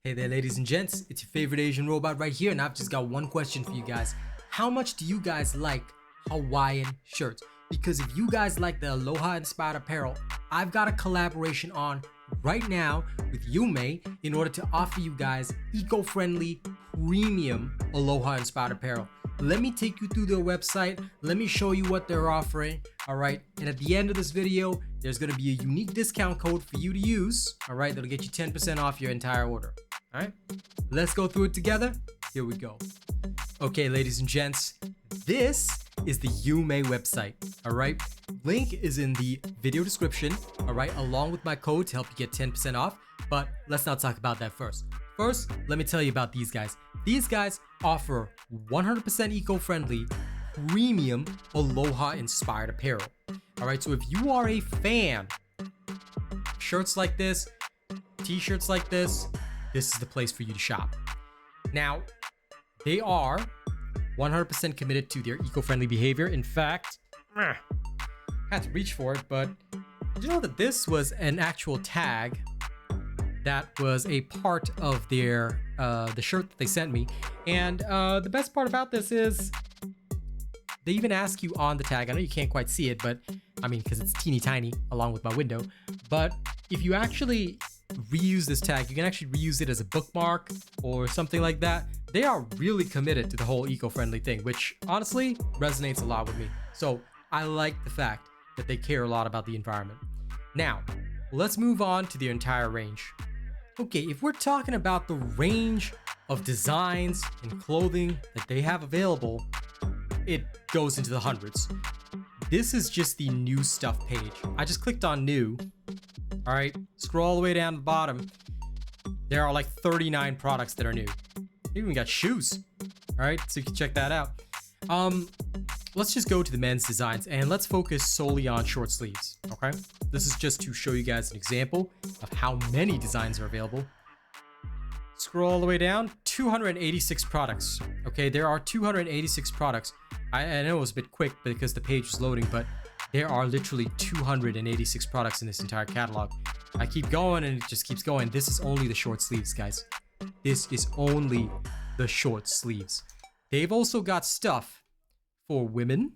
Hey there, ladies and gents, it's your favorite Asian robot right here, and I've just got one question for you guys. How much do you guys like Hawaiian shirts? Because if you guys like the Aloha inspired apparel, I've got a collaboration on right now with Yiume in order to offer you guys eco-friendly, premium Aloha inspired apparel. Let me take you through their website. Let me show you what they're offering. All right. And at the end of this video, there's going to be a unique discount code for you to use. All right. That'll get you 10% off your entire order. All right. Let's go through it together. Here we go. Okay, ladies and gents, this is the Yiume website. All right. Link is in the video description. All right. Along with my code to help you get 10% off. But let's not talk about that first. First, let me tell you about these guys. These guys offer 100% eco-friendly, premium Aloha-inspired apparel. All right, so if you are a fan of shirts like this, t-shirts like this is the place for you to shop. Now, they are 100% committed to their eco-friendly behavior. In fact, I had to reach for it, but did you know that this was an actual tag that was a part of their the shirt that they sent me? And the best part about this is they even ask you on the tag, I know you can't quite see it, but I mean, because it's teeny tiny along with my window, but if you actually reuse this tag, you can actually reuse it as a bookmark or something like that. They are really committed to the whole eco-friendly thing, which honestly resonates a lot with me. So I like the fact that they care a lot about the environment. Now, let's move on to their entire range. Okay, if we're talking about the range of designs and clothing that they have available, it goes into the hundreds. This is just the new stuff page. I just clicked on new. All right, scroll all the way down to the bottom. There are like 39 products that are new. They even got shoes. All right, so you can check that out. Let's just go to the men's designs and let's focus solely on short sleeves, okay? This is just to show you guys an example of how many designs are available. Scroll all the way down, 286 products. Okay, there are 286 products. I know it was a bit quick because the page was loading, but there are literally 286 products in this entire catalog. I keep going and it just keeps going. This is only the short sleeves, guys. This is only the short sleeves. They've also got stuff for women,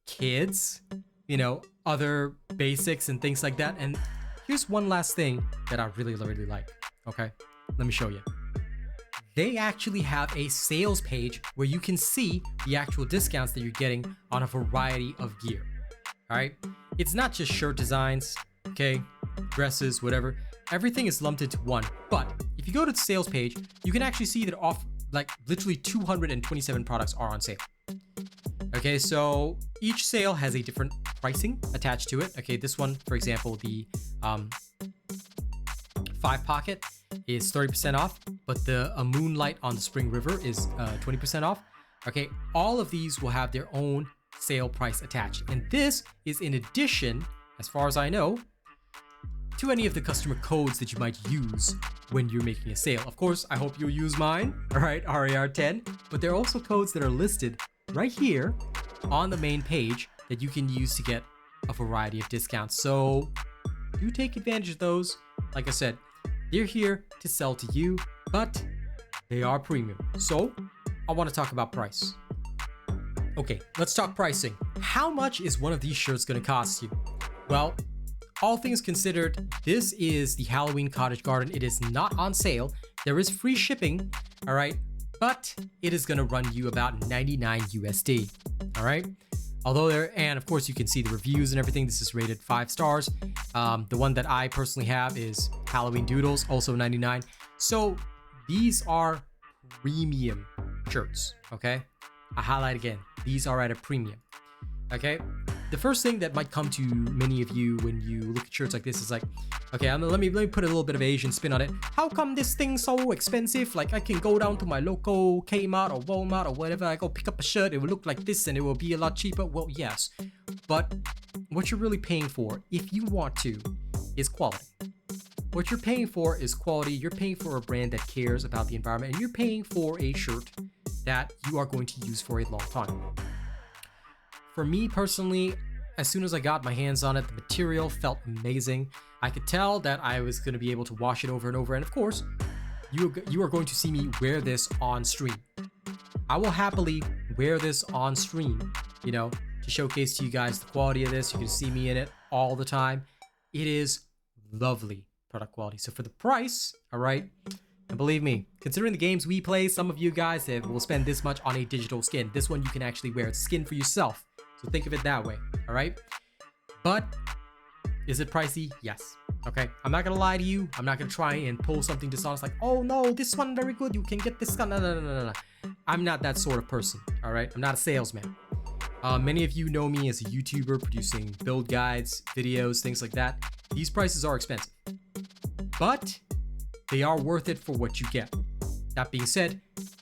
kids, you know, other basics and things like that. And here's one last thing that I really like. Okay, let me show you. They actually have a sales page where you can see the actual discounts that you're getting on a variety of gear. All right, it's not just shirt designs, okay, dresses, whatever. Everything is lumped into one. But if you go to the sales page, you can actually see that off like literally 227 products are on sale. Okay, so each sale has a different pricing attached to it. Okay, this one, for example, the 5 pocket is 30% off, but the Moonlight on the Spring River is 20% off. Okay, all of these will have their own sale price attached. And this is in addition, as far as I know, to any of the customer codes that you might use when you're making a sale. Of course, I hope you'll use mine, all right, RAR10, but there are also codes that are listed right here on the main page that you can use to get a variety of discounts. So do take advantage of those. Like I said, they're here to sell to you, but they are premium. So I want to talk about price. Okay, let's talk pricing. How much is one of these shirts going to cost you? Well, all things considered, this is the Halloween Cottage Garden. It is not on sale. There is free shipping, all right? But it is gonna run you about 99 USD, all right? Although and of course you can see the reviews and everything. This is rated 5 stars. The one that I personally have is Halloween Doodles, also 99. So these are premium shirts, okay? I highlight again, these are at a premium, okay? The first thing that might come to many of you when you look at shirts like this is like, okay, let me put a little bit of Asian spin on it. How come this thing's so expensive? Like I can go down to my local Kmart or Walmart or whatever. I go pick up a shirt. It will look like this and it will be a lot cheaper. Well, yes, but what you're really paying for, if you want to, is quality. What you're paying for is quality. You're paying for a brand that cares about the environment, and you're paying for a shirt that you are going to use for a long time. For me personally, as soon as I got my hands on it, the material felt amazing. I could tell that I was going to be able to wash it over and over. And of course, you are going to see me wear this on stream. I will happily wear this on stream, you know, to showcase to you guys the quality of this. You can see me in it all the time. It is lovely product quality. So for the price, all right, and believe me, considering the games we play, some of you guys will spend this much on a digital skin. This one you can actually wear. It's skin for yourself. So think of it that way, all right? But is it pricey? Yes. Okay, I'm not gonna lie to you. I'm not gonna try and pull something dishonest like, oh no, this one very good. You can get this gun. No. I'm not that sort of person, all right? I'm not a salesman. Many of you know me as a YouTuber producing build guides, videos, things like that. These prices are expensive, but they are worth it for what you get. That being said,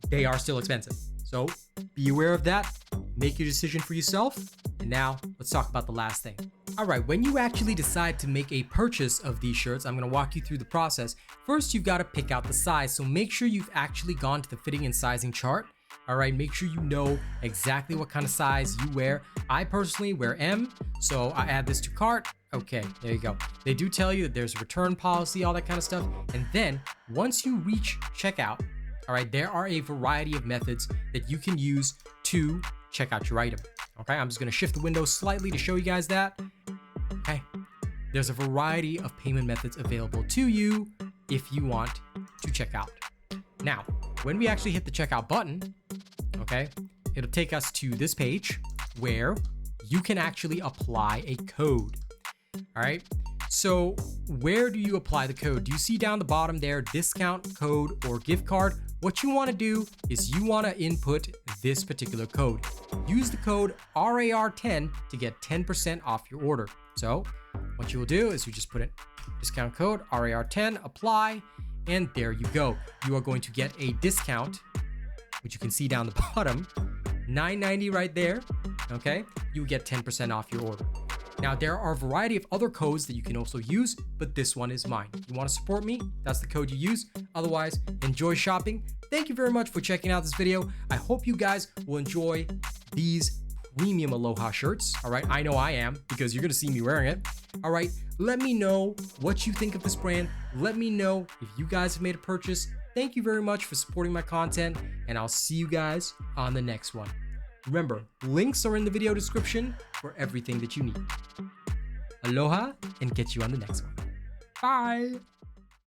they are still expensive. So be aware of that. Make your decision for yourself. And now let's talk about the last thing. All right, when you actually decide to make a purchase of these shirts, I'm gonna walk you through the process. First, you've gotta pick out the size. So make sure you've actually gone to the fitting and sizing chart. All right, make sure you know exactly what kind of size you wear. I personally wear M, so I add this to cart. Okay, there you go. They do tell you that there's a return policy, all that kind of stuff. And then once you reach checkout, all right, there are a variety of methods that you can use to check out your item. Okay, I'm just gonna shift the window slightly to show you guys that. Okay, there's a variety of payment methods available to you if you want to check out. Now, when we actually hit the checkout button, okay, it'll take us to this page where you can actually apply a code. All right, so where do you apply the code? Do you see down the bottom there, discount code or gift card? What you want to do is you want to input this particular code. Use the code RAR10 to get 10% off your order. So what you will do is you just put in discount code RAR10, apply, and there you go. You are going to get a discount, which you can see down the bottom, $9.90 right there, okay? You get 10% off your order. Now, there are a variety of other codes that you can also use, but this one is mine. You want to support me? That's the code you use. Otherwise, enjoy shopping. Thank you very much for checking out this video. I hope you guys will enjoy these premium Aloha shirts. All right, I know I am because you're going to see me wearing it. All right, let me know what you think of this brand. Let me know if you guys have made a purchase. Thank you very much for supporting my content, and I'll see you guys on the next one. Remember, links are in the video description for everything that you need. Aloha, and catch you on the next one. Bye!